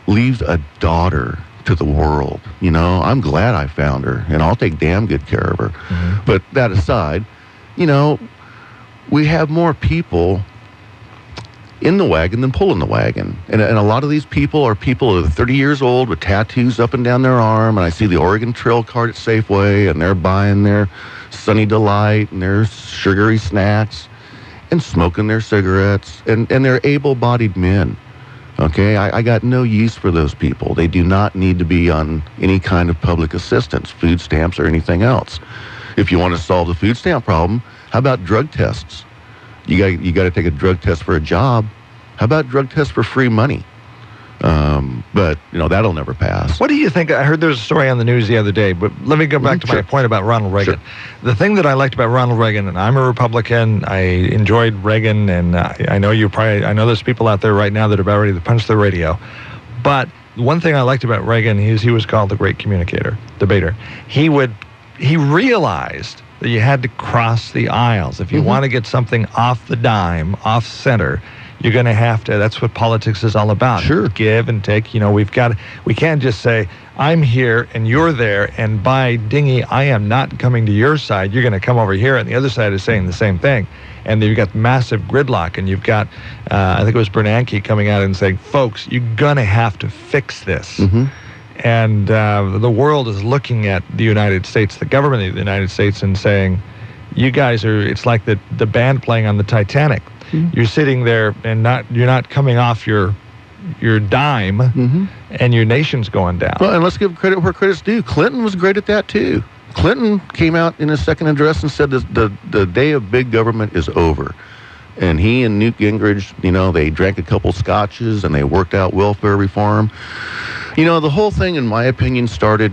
[SPEAKER 1] leaves a daughter to the world. You know, I'm glad I found her, and I'll take damn good care of her.
[SPEAKER 2] Mm-hmm.
[SPEAKER 1] But that aside, you know, we have more people in the wagon than pulling the wagon. And a lot of these people are 30 years old with tattoos up and down their arm, and I see the Oregon Trail card at Safeway, and they're buying their Sunny Delight and their sugary snacks and smoking their cigarettes, and they're able-bodied men. Okay, I got no use for those people. They do not need to be on any kind of public assistance, food stamps or anything else. If you want to solve the food stamp problem, how about drug tests? You got to take a drug test for a job. How about drug tests for free money? But, you know, that'll never pass.
[SPEAKER 2] What do you think? I heard there's a story on the news the other day, but let me go back to my point about Ronald Reagan.
[SPEAKER 1] Sure.
[SPEAKER 2] The thing that I liked about Ronald Reagan, and I'm a Republican, I enjoyed Reagan, and I know I know there's people out there right now that are about ready to punch the radio. But one thing I liked about Reagan is he was called the great debater. He realized that you had to cross the aisles. If you want to get something off the dime, off center, you're going to have to. That's what politics is all about.
[SPEAKER 1] Sure.
[SPEAKER 2] Give and take. You know, we can't just say, I'm here and you're there, and by dingy, I am not coming to your side. You're going to come over here, and the other side is saying the same thing. And then you've got massive gridlock, and you've got, I think it was Bernanke coming out and saying, folks, you're going to have to fix this.
[SPEAKER 1] Mm-hmm.
[SPEAKER 2] And the world is looking at the United States, the government of the United States, and saying, you guys it's like the band playing on the Titanic. Mm-hmm. You're sitting there and you're not coming off your dime,
[SPEAKER 1] mm-hmm.
[SPEAKER 2] and your nation's going down.
[SPEAKER 1] Well, and let's give credit where credit's due. Clinton was great at that too. Clinton came out in his second address and said the day of big government is over. And he and Newt Gingrich, you know, they drank a couple scotches and they worked out welfare reform. You know, the whole thing, in my opinion, started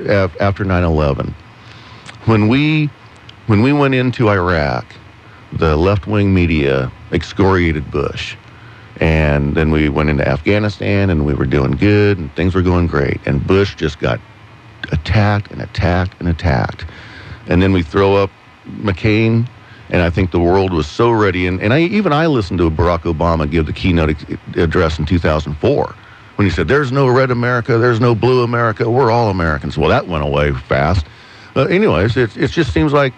[SPEAKER 1] after 9/11. When we went into Iraq, the left-wing media excoriated Bush. And then we went into Afghanistan, and we were doing good, and things were going great. And Bush just got attacked and attacked and attacked. And then we throw up McCain, and I think the world was so ready. And I listened to Barack Obama give the keynote address in 2004, when he said, there's no red America, there's no blue America, we're all Americans. Well, that went away fast. Anyways, it just seems like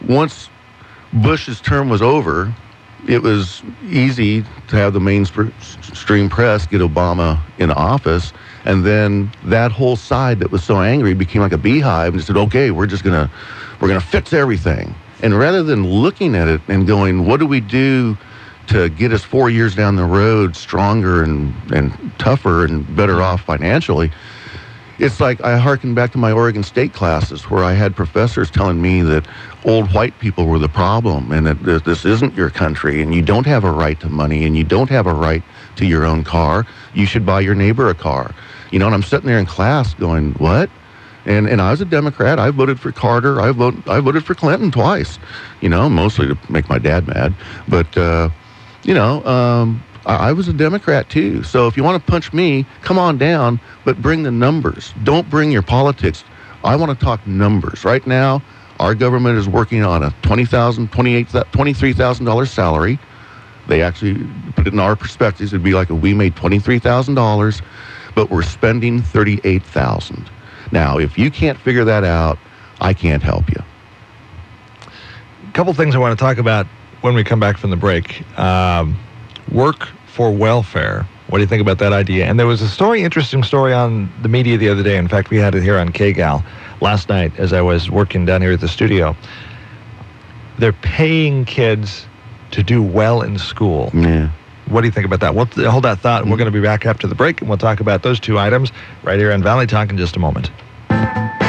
[SPEAKER 1] once Bush's term was over, it was easy to have the mainstream press get Obama in office, and then that whole side that was so angry became like a beehive and said, okay, we're gonna fix everything. And rather than looking at it and going, what do we do to get us 4 years down the road stronger and tougher and better off financially, it's like I hearken back to my Oregon State classes where I had professors telling me that old white people were the problem, and that this isn't your country, and you don't have a right to money, and you don't have a right to your own car. You should buy your neighbor a car. You know, and I'm sitting there in class going, what? And I was a Democrat. I voted for Carter. I voted for Clinton twice, you know, mostly to make my dad mad. But, I was a Democrat too. So if you want to punch me, come on down, but bring the numbers. Don't bring your politics. I want to talk numbers. Right now, our government is working on a $23,000 salary. They actually put it in our perspectives. It'd be like if we made $23,000, but we're spending $38,000. Now, if you can't figure that out, I can't help you.
[SPEAKER 2] A couple things I want to talk about when we come back from the break. Work for welfare. What do you think about that idea? And there was a interesting story on the media the other day. In fact, we had it here on KGAL last night as I was working down here at the studio. They're paying kids to do well in school.
[SPEAKER 1] Yeah.
[SPEAKER 2] What do you think about that? Hold that thought. We're going to be back after the break, and we'll talk about those two items right here on Valley Talk in just a moment.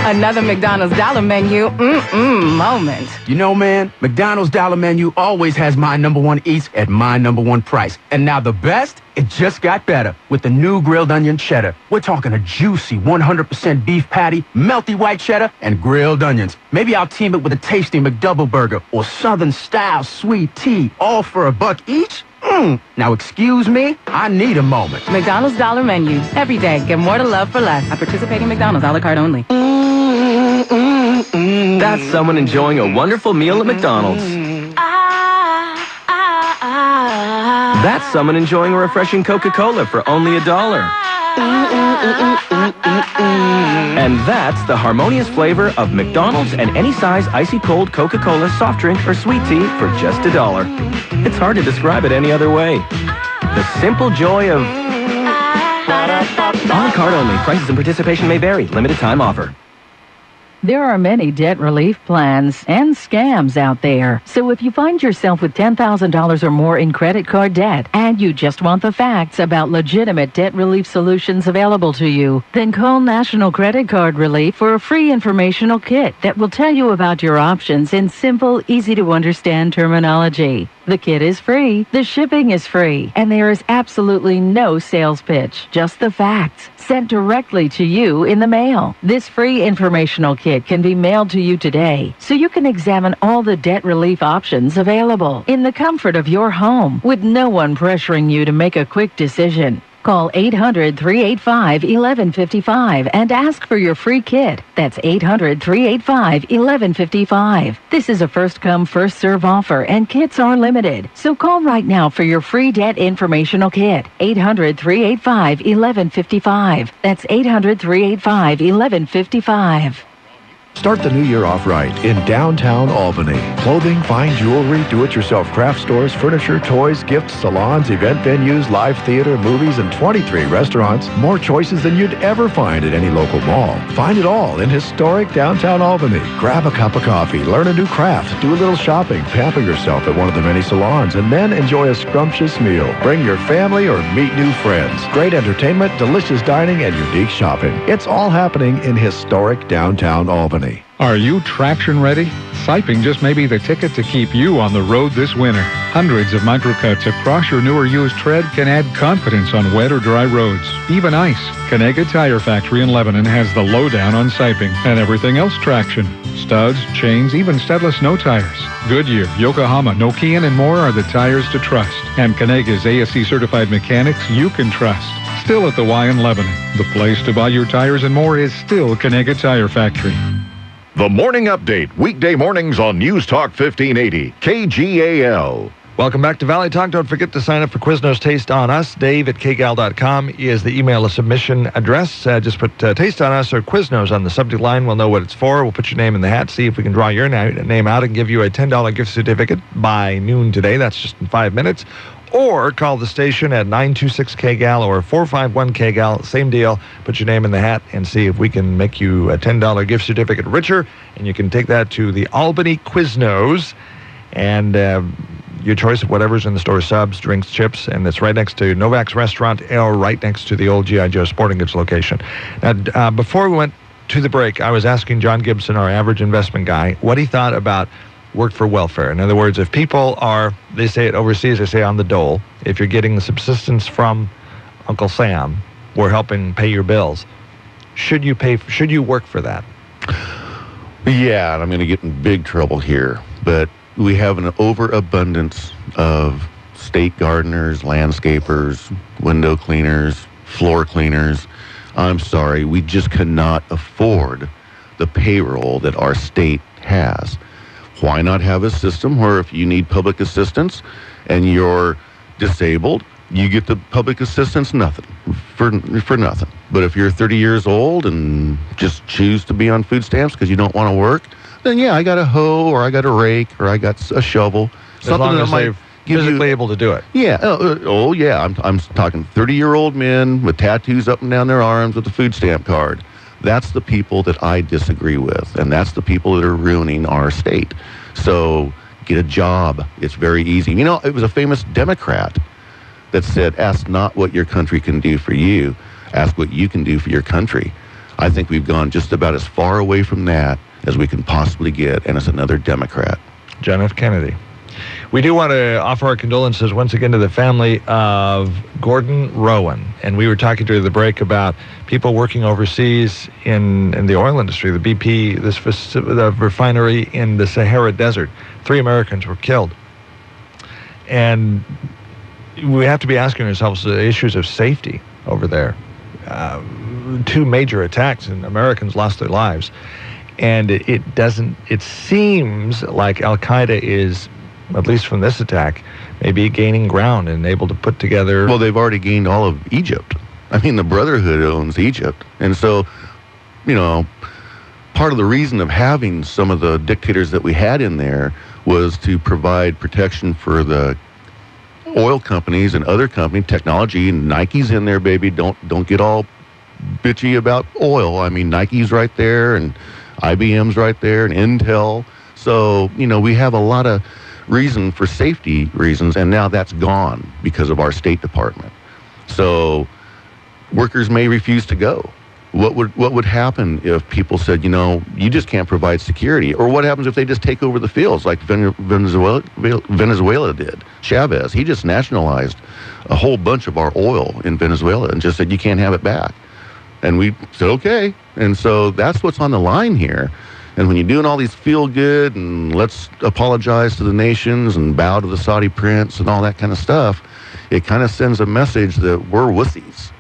[SPEAKER 19] Another McDonald's Dollar Menu moment.
[SPEAKER 20] You know, man, McDonald's Dollar Menu always has my number one eats at my number one price. And now the best, it just got better with the new grilled onion cheddar. We're talking a juicy 100% beef patty, melty white cheddar, and grilled onions. Maybe I'll team it with a tasty McDouble burger or Southern style sweet tea, all for $1 each. Now, excuse me, I need a moment.
[SPEAKER 19] McDonald's Dollar Menu. Every day, get more to love for less. At participating McDonald's, a la carte only.
[SPEAKER 21] That's someone enjoying a wonderful meal at McDonald's. That's someone enjoying a refreshing Coca-Cola for only $1. And that's the harmonious flavor of McDonald's and any size icy cold Coca-Cola soft drink or sweet tea for just $1. It's hard to describe it any other way. The simple joy of... On card only. Prices and participation may vary. Limited time offer.
[SPEAKER 3] There are many debt relief plans and scams out there. So if you find yourself with $10,000 or more in credit card debt and you just want the facts about legitimate debt relief solutions available to you, then call National Credit Card Relief for a free informational kit that will tell you about your options in simple, easy-to-understand terminology. The kit is free, the shipping is free, and there is absolutely no sales pitch, just the facts, sent directly to you in the mail. This free informational kit can be mailed to you today, so you can examine all the debt relief options available in the comfort of your home, with no one pressuring you to make a quick decision. Call 800-385-1155 and ask for your free kit. That's 800-385-1155. This is a first-come, first-serve offer, and kits are limited. So call right now for your free debt informational kit. 800-385-1155. That's 800-385-1155.
[SPEAKER 22] Start the new year off right in downtown Albany. Clothing, fine jewelry, do-it-yourself craft stores, furniture, toys, gifts, salons, event venues, live theater, movies, and 23 restaurants. More choices than you'd ever find at any local mall. Find it all in historic downtown Albany. Grab a cup of coffee, learn a new craft, do a little shopping, pamper yourself at one of the many salons, and then enjoy a scrumptious meal. Bring your family or meet new friends. Great entertainment, delicious dining, and unique shopping. It's all happening in historic downtown Albany.
[SPEAKER 23] Are you traction ready? Siping just may be the ticket to keep you on the road this winter. Hundreds of microcuts across your newer used tread can add confidence on wet or dry roads, even ice. Kanega Tire Factory in Lebanon has the lowdown on siping and everything else traction. Studs, chains, even studdless no tires. Goodyear, Yokohama, Nokian, and more are the tires to trust. And Kanega's ASC certified mechanics you can trust. Still at the Y in Lebanon. The place to buy your tires and more is still Kanega Tire Factory.
[SPEAKER 13] The Morning Update, weekday mornings on News Talk 1580, KGAL.
[SPEAKER 2] Welcome back to Valley Talk. Don't forget to sign up for Quiznos Taste on Us. Dave at KGAL.com is the email submission address. Just put Taste on Us or Quiznos on the subject line. We'll know what it's for. We'll put your name in the hat, see if we can draw your name out and give you a $10 gift certificate by noon today. That's just in 5 minutes. Or call the station at 926-KGAL or 451-KGAL. Same deal. Put your name in the hat and see if we can make you a $10 gift certificate richer. And you can take that to the Albany Quiznos. And your choice of whatever's in the store, subs, drinks, chips. And it's right next to Novak's Restaurant or right next to the old G.I. Joe Sporting Goods location. Now, before we went to the break, I was asking John Gibson, our average investment guy, what he thought about work for welfare. In other words, if people are, they say it overseas, they say on the dole, if you're getting the subsistence from Uncle Sam, we're helping pay your bills. Should you work for that?
[SPEAKER 1] Yeah, and I'm going to get in big trouble here, but we have an overabundance of state gardeners, landscapers, window cleaners, floor cleaners. I'm sorry, we just cannot afford the payroll that our state has. Why not have a system where if you need public assistance and you're disabled, you get the public assistance for nothing. But if you're 30 years old and just choose to be on food stamps because you don't want to work, then yeah, I got a hoe or I got a rake or I got a shovel.
[SPEAKER 2] As long as they're physically able to do it.
[SPEAKER 1] Yeah. Oh yeah. I'm talking 30-year-old men with tattoos up and down their arms with a food stamp card. That's the people that I disagree with, and that's the people that are ruining our state. So get a job. It's very easy. You know, it was a famous Democrat that said, ask not what your country can do for you, ask what you can do for your country. I think we've gone just about as far away from that as we can possibly get, and it's another Democrat.
[SPEAKER 2] John F. Kennedy. We do want to offer our condolences once again to the family of Gordon Rowan. And we were talking during the break about people working overseas in the oil industry, the BP, the refinery in the Sahara Desert. 3 Americans were killed. And we have to be asking ourselves the issues of safety over there. 2 major attacks and Americans lost their lives. And it seems like Al-Qaeda is, at least from this attack, maybe gaining ground and able to put together...
[SPEAKER 1] Well, they've already gained all of Egypt. I mean, the Brotherhood owns Egypt. And so, you know, part of the reason of having some of the dictators that we had in there was to provide protection for the oil companies and other companies, technology, and Nike's in there, baby. Don't get all bitchy about oil. I mean, Nike's right there, and IBM's right there, and Intel. So, you know, we have a lot of reason for safety reasons, and now that's gone because of our State Department. So workers may refuse to go. What would happen if people said, you know, you just can't provide security? Or what happens if they just take over the fields like Venezuela did? Chavez, he just nationalized a whole bunch of our oil in Venezuela and just said, you can't have it back. And we said, okay. And so that's what's on the line here. And when you're doing all these feel good and let's apologize to the nations and bow to the Saudi prince and all that kind of stuff, it kind of sends a message that we're wussies.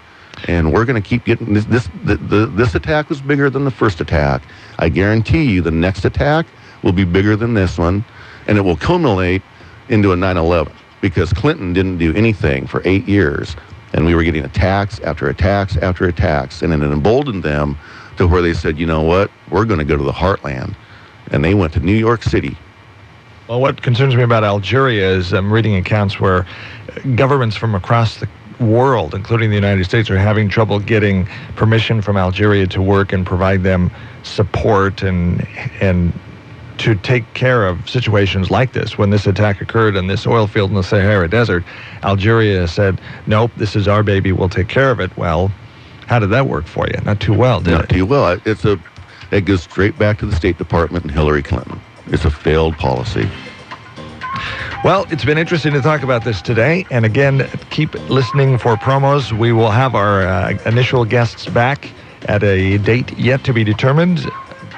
[SPEAKER 1] And we're going to keep getting this attack was bigger than the first attack. I guarantee you the next attack will be bigger than this one, and it will culminate into a 9/11 because Clinton didn't do anything for 8 years, and we were getting attacks after attacks after attacks, and it emboldened them to where they said, you know what, we're going to go to the heartland, and they went to New York City.
[SPEAKER 2] Well, what concerns me about Algeria is I'm reading accounts where governments from across the world, including the United States, are having trouble getting permission from Algeria to work and provide them support and to take care of situations like this. When this attack occurred in this oil field in the Sahara Desert, Algeria said, nope, this is our baby, we'll take care of it. Well, how did that work for you? Not too well, did it?
[SPEAKER 1] Not too well. It goes straight back to the State Department and Hillary Clinton. It's a failed policy.
[SPEAKER 2] Well, it's been interesting to talk about this today. And again, keep listening for promos. We will have our initial guests back at a date yet to be determined.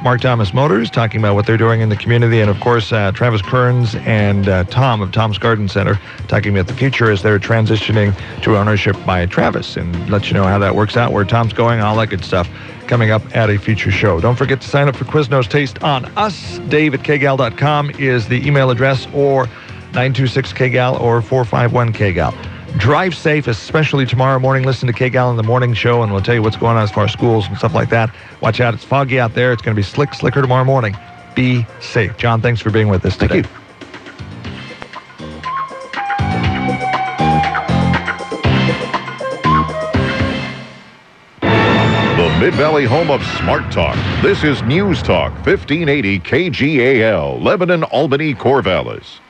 [SPEAKER 2] Mark Thomas Motors talking about what they're doing in the community. And of course, Travis Kearns and Tom of Tom's Garden Center talking about the future as they're transitioning to ownership by Travis, and let you know how that works out, where Tom's going, all that good stuff coming up at a future show. Don't forget to sign up for Quiznos Taste on Us. Dave@kgal.com is the email address, or 926-KGAL or 451-KGAL. Drive safe, especially tomorrow morning. Listen to KGAL in the morning show, and we'll tell you what's going on as far as schools and stuff like that. Watch out. It's foggy out there. It's going to be slicker tomorrow morning. Be safe. John, thanks for being with us today.
[SPEAKER 1] Thank you.
[SPEAKER 13] The Mid-Valley home of Smart Talk. This is News Talk 1580 KGAL, Lebanon, Albany, Corvallis.